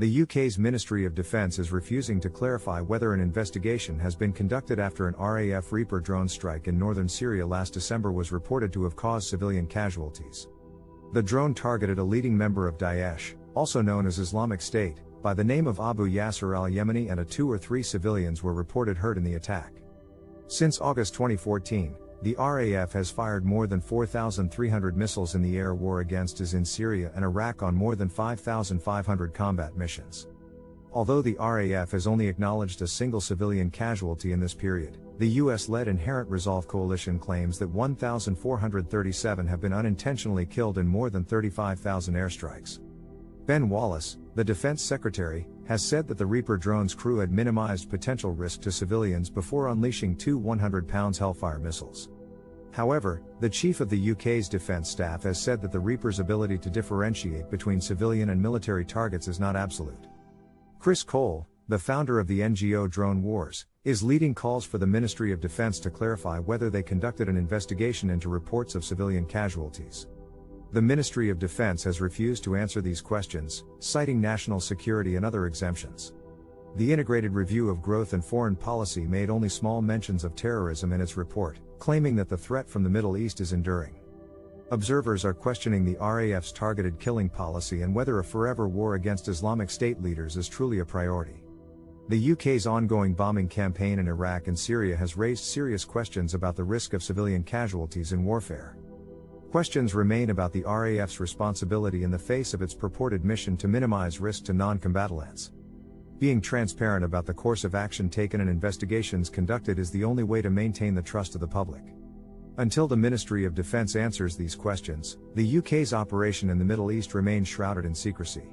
The UK's Ministry of Defence is refusing to clarify whether an investigation has been conducted after an RAF Reaper drone strike in northern Syria last December was reported to have caused civilian casualties. The drone targeted a leading member of Daesh, also known as Islamic State, by the name of Abu Yasser al-Yemeni, and 2 or 3 civilians were reported hurt in the attack. Since August 2014, the RAF has fired more than 4,300 missiles in the air war against IS in Syria and Iraq on more than 5,500 combat missions. Although the RAF has only acknowledged a single civilian casualty in this period, the US-led Inherent Resolve Coalition claims that 1,437 have been unintentionally killed in more than 35,000 airstrikes. Ben Wallace, the Defense Secretary, has said that the Reaper drone's crew had minimized potential risk to civilians before unleashing 2 100-pound Hellfire missiles. However, the chief of the UK's defense staff has said that the Reaper's ability to differentiate between civilian and military targets is not absolute. Chris Cole, the founder of the NGO Drone Wars, is leading calls for the Ministry of Defence to clarify whether they conducted an investigation into reports of civilian casualties. The Ministry of Defence has refused to answer these questions, citing national security and other exemptions. The Integrated Review of Growth and Foreign Policy made only small mentions of terrorism in its report, claiming that the threat from the Middle East is enduring. Observers are questioning the RAF's targeted killing policy and whether a forever war against Islamic State leaders is truly a priority. The UK's ongoing bombing campaign in Iraq and Syria has raised serious questions about the risk of civilian casualties in warfare. Questions remain about the RAF's responsibility in the face of its purported mission to minimize risk to non-combatants. Being transparent about the course of action taken and investigations conducted is the only way to maintain the trust of the public. Until the Ministry of Defence answers these questions, the UK's operation in the Middle East remains shrouded in secrecy.